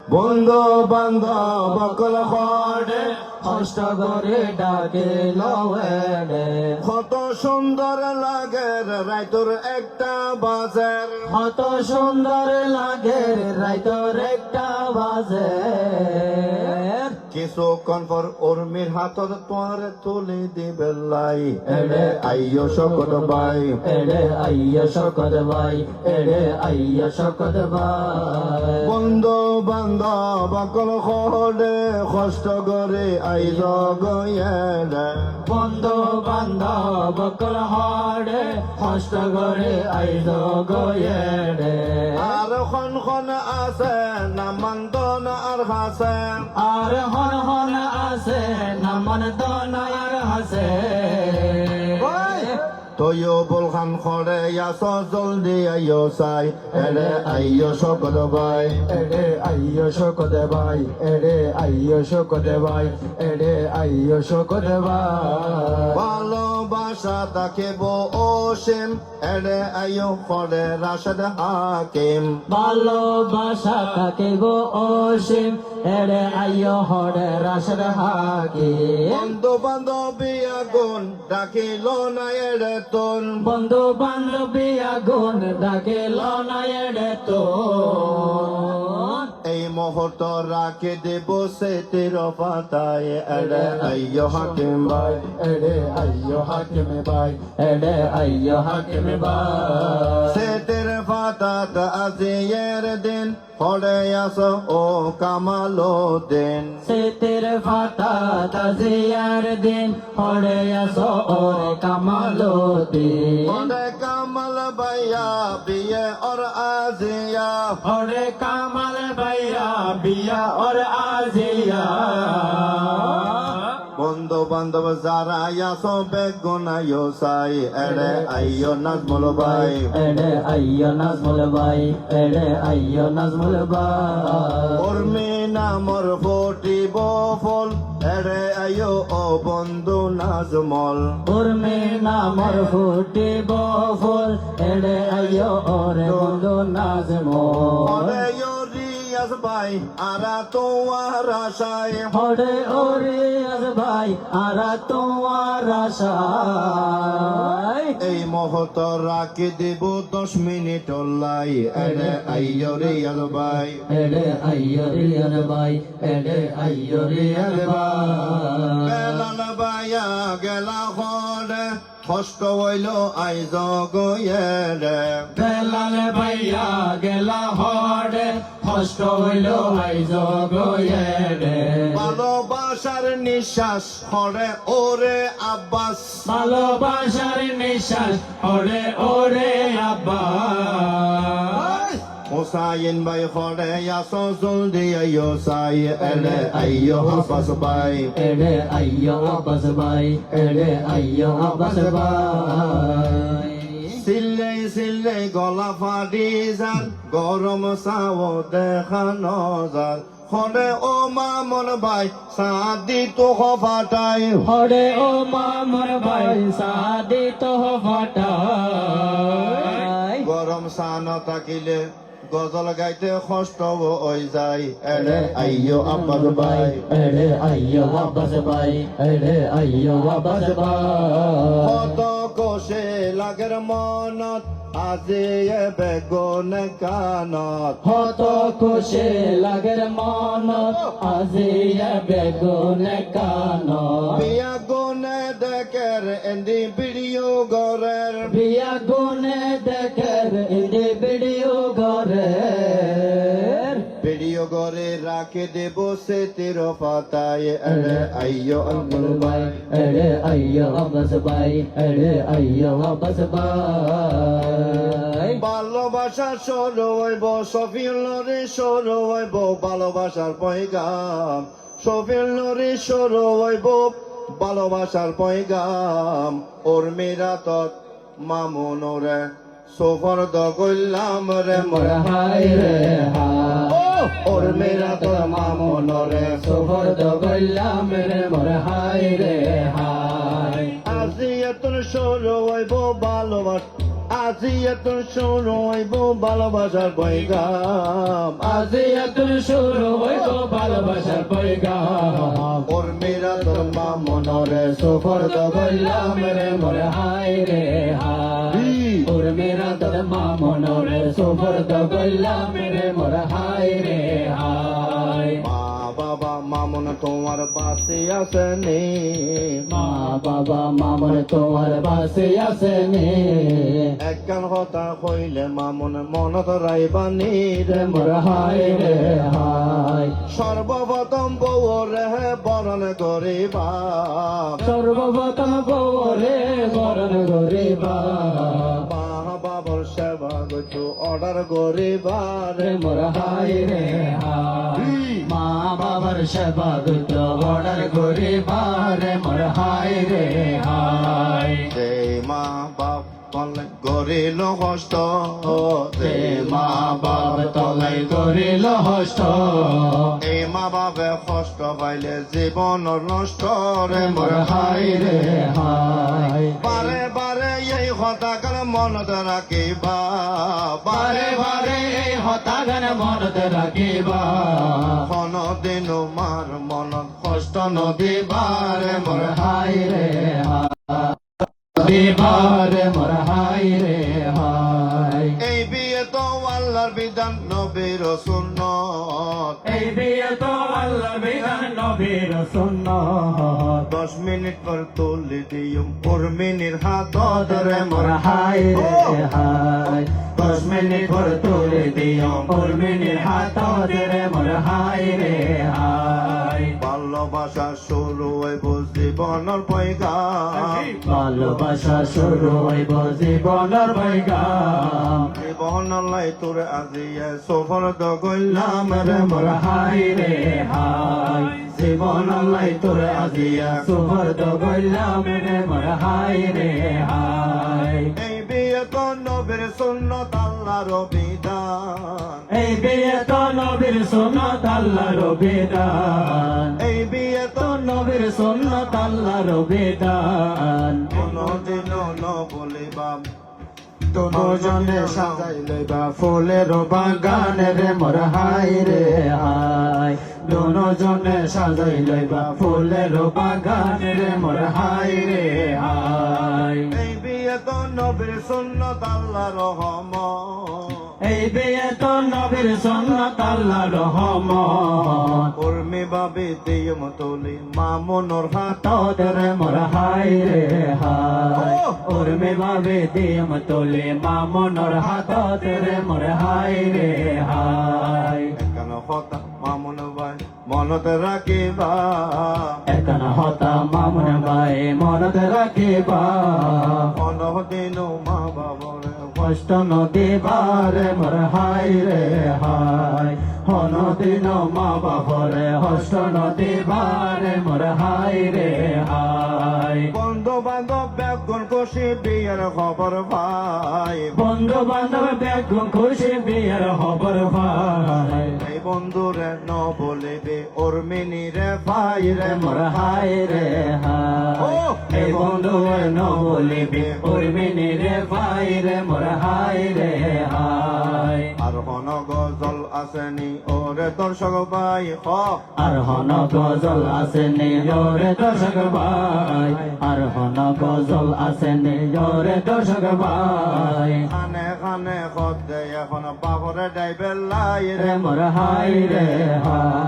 বন্ধু বান্ধব বকল খড়ে কষ্ট করে ডাকে লওয়ারে কত সুন্দর লাগে রাইতর একটা বাজার কত সুন্দর লাগে রাইতর একটা বাজে কিছুক্ষণ পর উর্মির হাতত তোর তুলে দিবে লাই এড়ে আইয়ো শকত ভাই এড়ে আইয়া শকত ভাই এড়ে আইয়া শকত ভাই বন্ধু বান্ধব বকল খড়ে কষ্ট করে আইজ গয়েরে বন্ধু বান্ধব বকল হড়ে কষ্ট করে আইজ গয়েরে আর খন আছে নামান্তন আর হাসে আর হন হন আছে নামন দনার হাসে তয়ো বলখান খড়ে আস জলদি আইয়ো সাই এড়ে আইয়ো শকত ভাই এড়ে আইয়ো শকত ভাই এড়ে আইয়ো শকত ভাই এড়ে আইয়ো শকত ভাই ভালোবাসা তাকেব অসীম এড়ে আইয়ো খড়ে রাশেদ হাকিম ভালোবাসা তাকে গো অসীম এড়ে আইয়ো হড়ে রাশেদ হাকিম বন্ধু বান্ধবী আগুন ডাকিল না এড়ে তোর বন্ধু বান্ধবী আগুন ডাকে লনা এড়ে তো এই মুহূর্ত রাখে দেব সে তের পাতায় এড়ে আইয়ো হাকিম ভাই এড়ে আইয়ো হাকিম ভাই এড়ে আইয়ো হাকিম ভাই সে তের পাতাত আজিয়ের দিন পড়ে আসো ও কামালো দিন সেতের ফাতা তাজিয়ার দিন হড়ে আসো ওরে কামালো দিন পড়ে কামাল ভাইয়া বিয়ে ওর আজিয়া হড়ে কামাল ভাইয়া বিয়া ওর আজিয়া বন্ধু বান্ধব যারা আসো বেগুনায়ো সাই এড়ে আইয়ো নাজমুল ভাই এড়ে আইয়ো নাজমুল ভাই এড়ে আইয়ো নাজমুল ভাই উর্মি নামর ফুটিব ফুল এড়ে আইয়ো ও বন্ধু নাজমল উর্মি নামর ফুটিব ফুল এড়ে আইয়ো ওরে বন্ধু নাজমুল ওরে রিয়াজ ভাই আরা তোমার আশায় হড়ে ওরে আজ ভাই আরা তোমার আশায় এই মুহূর্ত রাখি দেব 10 মিনিট লাই এড়ে আইয়ো রিয়াজ ভাই এড়ে আইয়ো রিয়াজ ভাই এড়ে আইয়ো রিয়াজ ভাই বেলাল ভাইয়া গেলা হরে কষ্ট হইল আইজ গয়েরে বেলাল ভাইয়া গেলা হড়ে কষ্ট হইল আইজ গয়েরে ভালোবাসার নিঃশ্বাস হরে ওরে আব্বাস ভালোবাসার নিঃশ্বাস হড়ে ওরে আব্বা হুসাইন ভাই হরে আসো জলদি আইয়ো সাই এড়ে আইয়ো আব্বাস ভাই এড়ে আইয়ো আব্বাস ভাই এড়ে আইয়ো আব্বাস ভাই সিল্লে সিল্লে গলা ফাটি যান গরম চাও দেখা নজার হরে ও মামন ভাই সাদি তো ফাটাই হরে ও মামর ভাই সাদি তো ফাটাই গরম সান থাকিলে গজল গাইতে কষ্ট হয়ে যায় এড়ে আইয়ো আব্বাস ভাই এড়ে আইয়ো আব্বাস ভাই এড়ে আইয়ো আব্বাস ভাই কত কোষে লাগের মনত আজি এ বেগুন কানত হত খুশি লাগের মনত আজিয়া বেগুন কান বিয়া গুনে দেখের এন্দি ভিডিও গরের বিয়া গুনে দেখের ইন্দি ভিডিও ঘরে ভিডিও গরে রাখে দেব সে তের পাতায় এড়ে আইয়ো আব্বাস ভাই এড়ে আইয়ো আব্বাস ভাই এড়ে আইয়ো আব্বাস ভাই ভালোবাসা সরু হইব সফিউলরে সরু হইব ভালোবাসার পয়গাম সফিউলরে সরু হইব ভালোবাসার পয়গাম ওর মেরাতত মামুনরে সোফর দগল্লাম রে মোর হাই রে হাই ওর মেরাতত মামুনরে সোহর দগল্লাম রে মোর হাই রে হাই আজি এত সরু হইব ভালোবাস আজি এত শুরু হইব ভালোবাসার পয়গাম আজি এতুর শুরু হইব ভালোবাসার পয়গাম ওর মেরা তোর মা মনরে সুপর্দ করলাম রে মোর হায় রে হায় ওর মেরা তোর মা মনরে সুপর্দ করলাম রে মোর হায় রে হায় মা বাবা মামন তোমার পাশে আসেনি মা বাবা মামন তোমার পাশে আসেনি একখান কথা কইলে মামন মনত রাইবানি রে মোর হায় রে হায় সর্বপ্রথম বউরে বরণ করিবা সর্বপ্রথম বরে বরণ করিবা মা বাবার সেবা করছো অর্ডার করিবা রে রে মোর হায় রে হায় মা বাবার সেবা দুত অর্ডার করিবা রে মোর হায় রে হায় যে মা বাপ বলে গরিল কষ্ট তে মা বাপ তলাই করিল হস্ত এই মা বাপে কষ্ট পাইলে জীবন নষ্ট রে মোর হায় রে হায় বারে বারে এই কথাকার মনত রাখিবা বারে বারে এই হতাগান মনত রাখিবা কোনদিন মার মনত কষ্ট নদিবা রে মোর হায় রে হায় দিবার মোর হায় রে হায় এই বিয়ে তো আল্লাহর বিধান নবীর সুন্নত এই বিয়ে তো আল্লাহ বিধান নবীর সুন্নাত 10 মিনিট পর তুলি দিও উর্মিনীর হাত ধরে মোর হায় রে হায় 10 মিনিট পর তুলে দিও উর্মিনীর হাত ধরে মোর হায় রে হায় ভালোবাসা শুরু হইব জীবনের পয়গাম ভালোবাসা শুরু হইব জীবনের বৈগাম জীবন লাই তোর আজিয়ে সফর দগইলাম রে রে মোর হায় রে হায় জীবন লাই তোর আজিয়া সুবর্দ গইলাম রে মোর হায় রে হায় এই বিয়ে তো নবীর সুন্নত আল্লাহর বিধান এই বিয়ে তো নবীর সুন্নত আল্লাহর বিধান এই বিয়ে তো তো নবীর সুন্নত আল্লাহর বিধান কোনদিন ন বলিবা দুজনে সাজাই লইবা ফুলের বাগান রে মোর হায় রে হায় দুজনে সাজাই লইবা ফুলের বাগান রে মোর হায় রে হায় এই বিয়ে তো নবীর সুন্নত আল্লাহর রহমত এই বিয়ে তো নবীর সুন্নত আল্লাহর রহমত উর্মি বাবে দিয়ম তুলি মামুনর হাত তোদের মোর হায় রে হায় উর্মি ভাবে দিম তোলে মামনর হাত রে মোর হায় রে হায় কেন কথা মামুন ভাই মনত রাখিবা এখন হতা মামুন ভাই মনত রাখিবা কোনদিন মা বাবরে কষ্ট নদিবার মোর হায় রে হায় হনদিন মা বাবরে হষ্ট নদিবার মোর হায় রে হায় বন্ধু বান্ধব ব্যাগুন খুশি বিয়ের খবর ভাই বন্ধু বান্ধব বেগুন খুশি বিয়ের খবর ভাই এই বন্ধুরে ন বলিবে উর্মিনী রে ভাই রে মোর হায় রে হায় এই বন্ধু ন বলিবি উর্মিনী রে ভাই রে মোর হায় রে হায় আর হন গজল আসেনি ওরে দর্শক ভাই হ আর হন গজল আসেনি জোরে দর্শক ভাই আর হন গজল আসেনি জোরে দর্শক ভাই খানে খানে খদ্দে এখন বাবরে ডাইবে লাই রে রে মোর হায় রে হায়